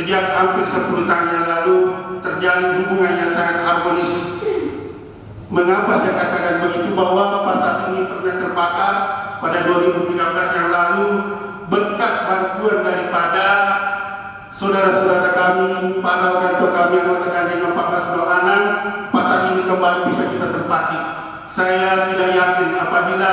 sejak hampir 10 tahun yang lalu terjalin hubungan yang sangat harmonis. Mengapa saya katakan begitu? Bahwa pasar ini pernah terbakar pada 2013 yang lalu berkat bantuan daripada saudara-saudara kami, para orang tua kami yang mengatakan dengan 14 bulan pasar ini kembali bisa kita tempati. Saya tidak yakin apabila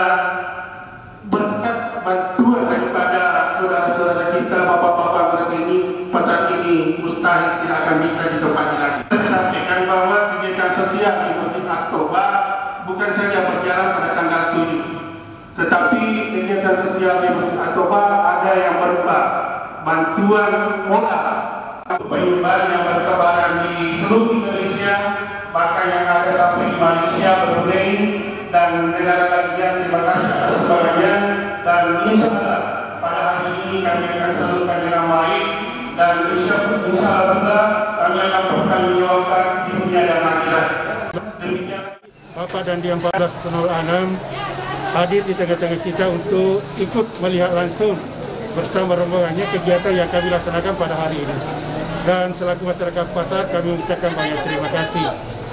berkat bantuan daripada saudara-saudara kita, bapak-bapak mereka ini, pasar ini mustahil tidak akan bisa ditempati lagi. Saya sampaikan bahwa kegiatan sosial di Masjid Aqtoba bukan saja berjalan pada tanggal 7, tetapi kegiatan sosial di Masjid Aqtoba ada yang berupa bantuan modal, penyumbangan yang bertebaran di seluruh Indonesia, bahkan yang ada sampai di Malaysia, Brunei, dan negara lainnya. Terima kasih atas semuanya, dan insya Allah pada hari ini kami akan salurkan dengan baik, dan insya Allah juga kami akan bertanggungjawabkan di dunia dan akhirat. Demikian Bapak dan Dian 14 Anam hadir di tengah-tengah kita untuk ikut melihat langsung bersama rombongannya kegiatan yang kami laksanakan pada hari ini. Dan selaku masyarakat pasar kami mengucapkan banyak terima kasih.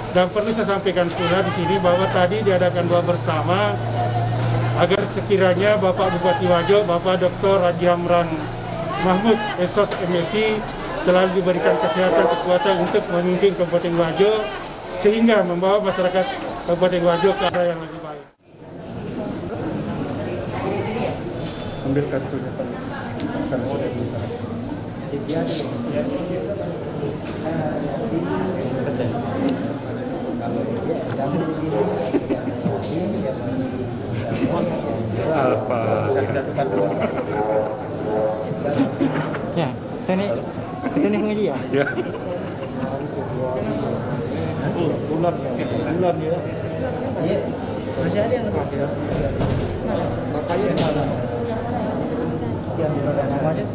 Dan perlu saya sampaikan pula di sini bahwa tadi diadakan doa bersama agar sekiranya Bapak Bupati Wajo, Bapak Dr. Haji Hamran Mahmud, SOS MSI, selalu diberikan kesehatan kekuatan untuk memimpin Kabupaten Wajo sehingga membawa masyarakat Kabupaten Wajo ke arah yang lebih baik. Ambil kartunya Pak. Kan sudah bisa. Apa? Ya, kita nih pengajian. Ya. Bulan ya. Iya. Masih ada yang lepas ya. Makanya di mana? Yang di mana namanya?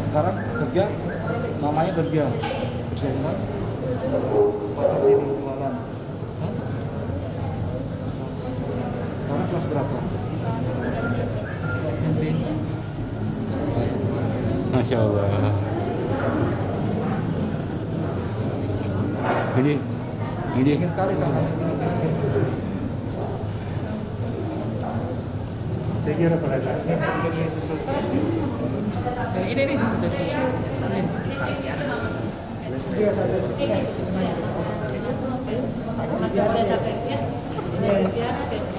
Sekarang kerja, namanya kerja di mana? Pasar sini jualan. Sekarang kelas berapa? SMP. Masya Allah. Ini Ingin kali tangan saya kira pada ini nih.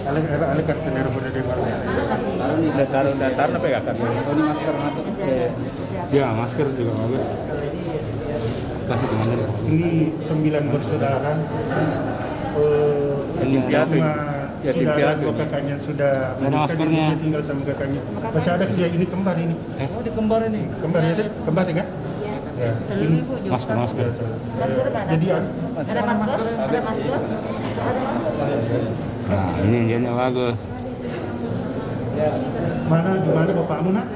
Ada kartu dari pada di mana? taruh datar apa ya kan? Ini masker atau? Ya, masker juga bagus. Kasih di mana? Ini 9 bersaudara. Ini piatu. Ya, tim sudah piatu. dua kakaknya sudah menikah, maskernya. jadi dia tinggal sama kakaknya. Masih ada dia ini kembar ini. Oh, di kembar ini. Kembar ya deh, kembar ya kan? Ya. Ini Masker. jadi Ada masker? Ada masker? Nah, ini dia bagus. Ya. di mana bapakmu nak?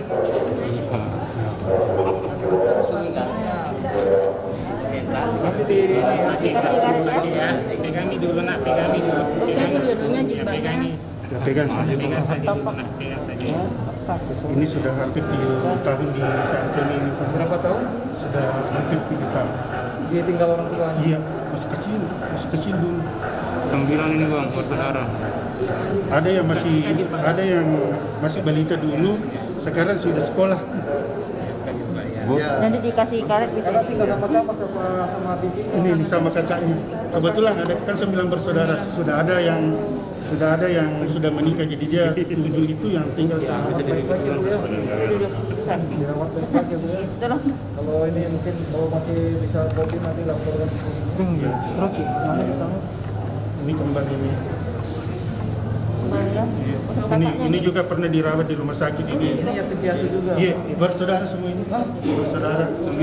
Nanti di ya, pegangi dulu nak, pegangi dulu. Pegangi. Ya, pegang saja. Pegang saja dulu nak, pegang saja. Ini sudah hampir 7 tahun di Santon ini. Berapa tahun? Sudah hampir 7 tahun. Dia tinggal orang tuanya. Iya, masih kecil dulu. 9 ini bang, bersaudara. Ada yang masih balita dulu, sekarang sudah sekolah. Nanti dikasih karet bisa. Tinggal sama-sama sama bibi. Ini sama kakaknya. Kebetulan ada kan 9 bersaudara, sudah ada yang sudah menikah, jadi dia 7 itu yang tinggal sama. Bisa dirawat baik-baik ya Bu ya. Tolong. Kalau ini mungkin kalau masih bisa kopi nanti laporkan. Ya. Rocky, mana di kamu? Ini kembar ini. Maria. Ini juga pernah dirawat di rumah sakit ini. Ini yang piatu juga. Iya, bersaudara semua ini. Bersaudara 9.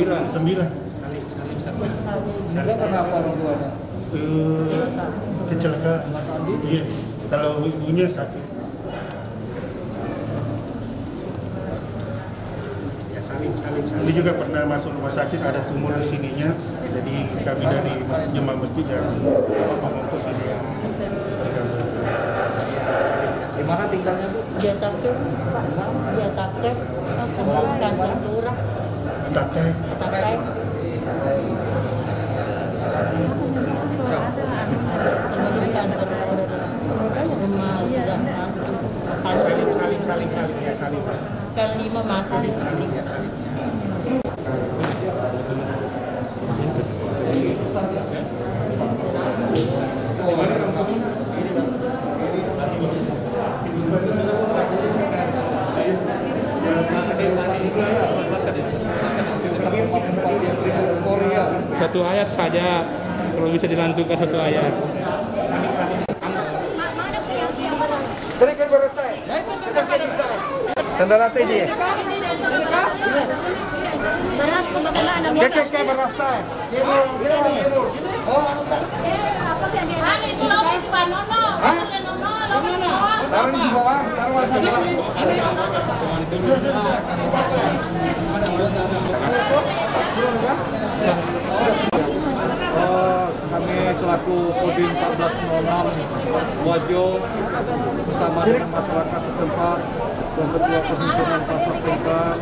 Juga kenapa orang tuanya? Kecelakaan. Iya. Kalau ibunya sakit. Ya salim. Ini juga pernah masuk rumah sakit, ada tumor di sininya. Jadi kami dari jemaah masjid yang mengumpul sini. Di mana tinggalnya Bu? Dia capek, Pak. Dia capek. Sekarang kantor lurah. Tatai. Salim ya salim. Kan 5 masuk di sini. Satu ayat saja, kalau bisa dilantunkan satu ayat. Tanda rata ini. Beras kumbaga na mo. Keke berasta. Oh, Kami itu lobi si Panono. Nono, lobi si bawah. taruh di bawah, taruh di bawah. Kami selaku Kodim 1406 Wajo bersama dengan masyarakat setempat dan Ketua Perhimpunan Pasar Sengkang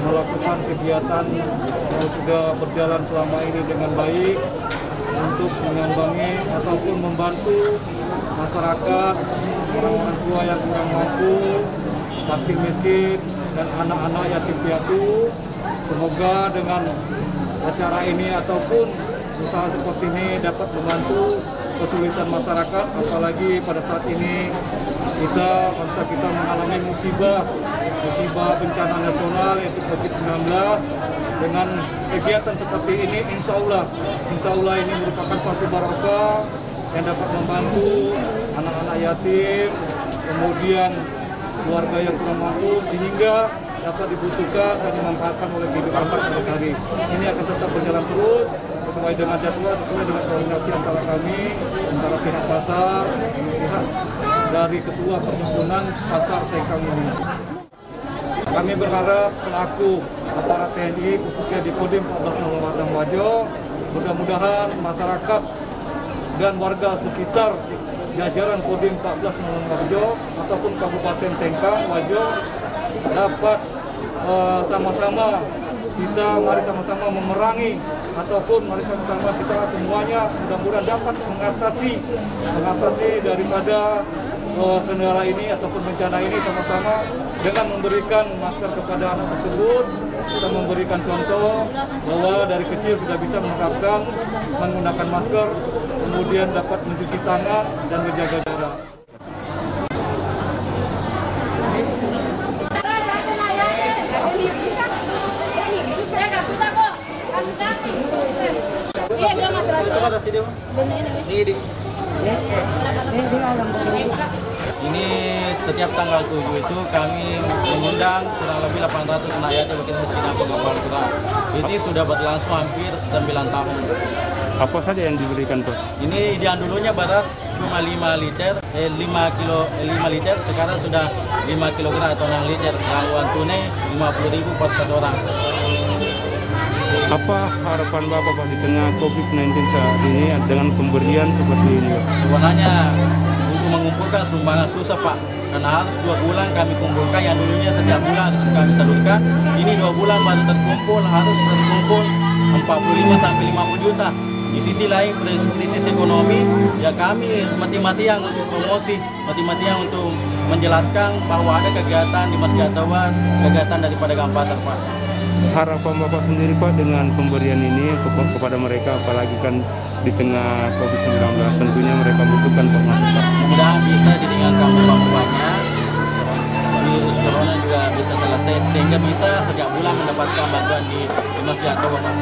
melakukan kegiatan yang sudah berjalan selama ini dengan baik untuk menyambangi ataupun membantu masyarakat, orang-orang tua yang kurang mampu, fakir miskin, dan anak-anak yatim piatu. Semoga dengan acara ini ataupun usaha seperti ini dapat membantu kesulitan masyarakat, apalagi pada saat ini bangsa kita mengalami musibah bencana nasional yaitu COVID-19. Dengan kegiatan seperti ini, insya Allah ini merupakan suatu barokah yang dapat membantu anak-anak yatim, kemudian keluarga yang kurang mampu, sehingga dapat dibutuhkan dan dimanfaatkan oleh kehidupan sehari-hari. Ini akan tetap berjalan terus sesuai dengan jadwal, sesuai dengan koordinasi antara kami, antara pihak pasar, pihak dari Ketua Perhimpunan Pasar Sengkang ini. Kami berharap selaku aparat TNI khususnya di Kodim 1406 Wajo, mudah-mudahan masyarakat dan warga sekitar jajaran Kodim 1406 Wajo ataupun Kabupaten Sengkang Wajo dapat mari sama-sama memerangi ataupun mari sama-sama kita semuanya mudah-mudahan dapat mengatasi daripada kendala ini ataupun bencana ini sama-sama dengan memberikan masker kepada anak tersebut. Kita memberikan contoh bahwa dari kecil sudah bisa menerapkan menggunakan masker, kemudian dapat mencuci tangan dan menjaga jarak. Ini setiap tanggal 7 itu kami mengundang kurang lebih 800 anak yatim bikin miskin dan penghafal Quran. Ini sudah berlangsung hampir 9 tahun. Apa saja yang diberikan tuh? Ini yang dulunya beras cuma 5 liter, sekarang sudah 5 kg atau 6 liter. Dan uang tunai 50.000 per satu orang. Apa harapan Bapak Pak di tengah COVID-19 saat ini dengan pemberian seperti ini? Sebenarnya untuk mengumpulkan sumbangan susah Pak, karena harus 2 bulan kami kumpulkan. Yang dulunya setiap bulan harus kami salurkan. Ini 2 bulan baru terkumpul, harus terkumpul 45-50 juta. Di sisi lain krisis ekonomi, ya kami mati-matian untuk promosi, mati-matian untuk menjelaskan bahwa ada kegiatan di Masjid At-Tawar, kegiatan dari pedagang pasar Pak. Harapan Bapak sendiri Pak dengan pemberian ini kepada mereka, apalagi kan di tengah COVID-19 tentunya mereka butuhkan pemasukan. Sudah bisa ditinggalkan rumah-rumahnya, virus corona juga bisa selesai sehingga bisa setiap bulan mendapatkan bantuan di Masjid At-Tawar Pak.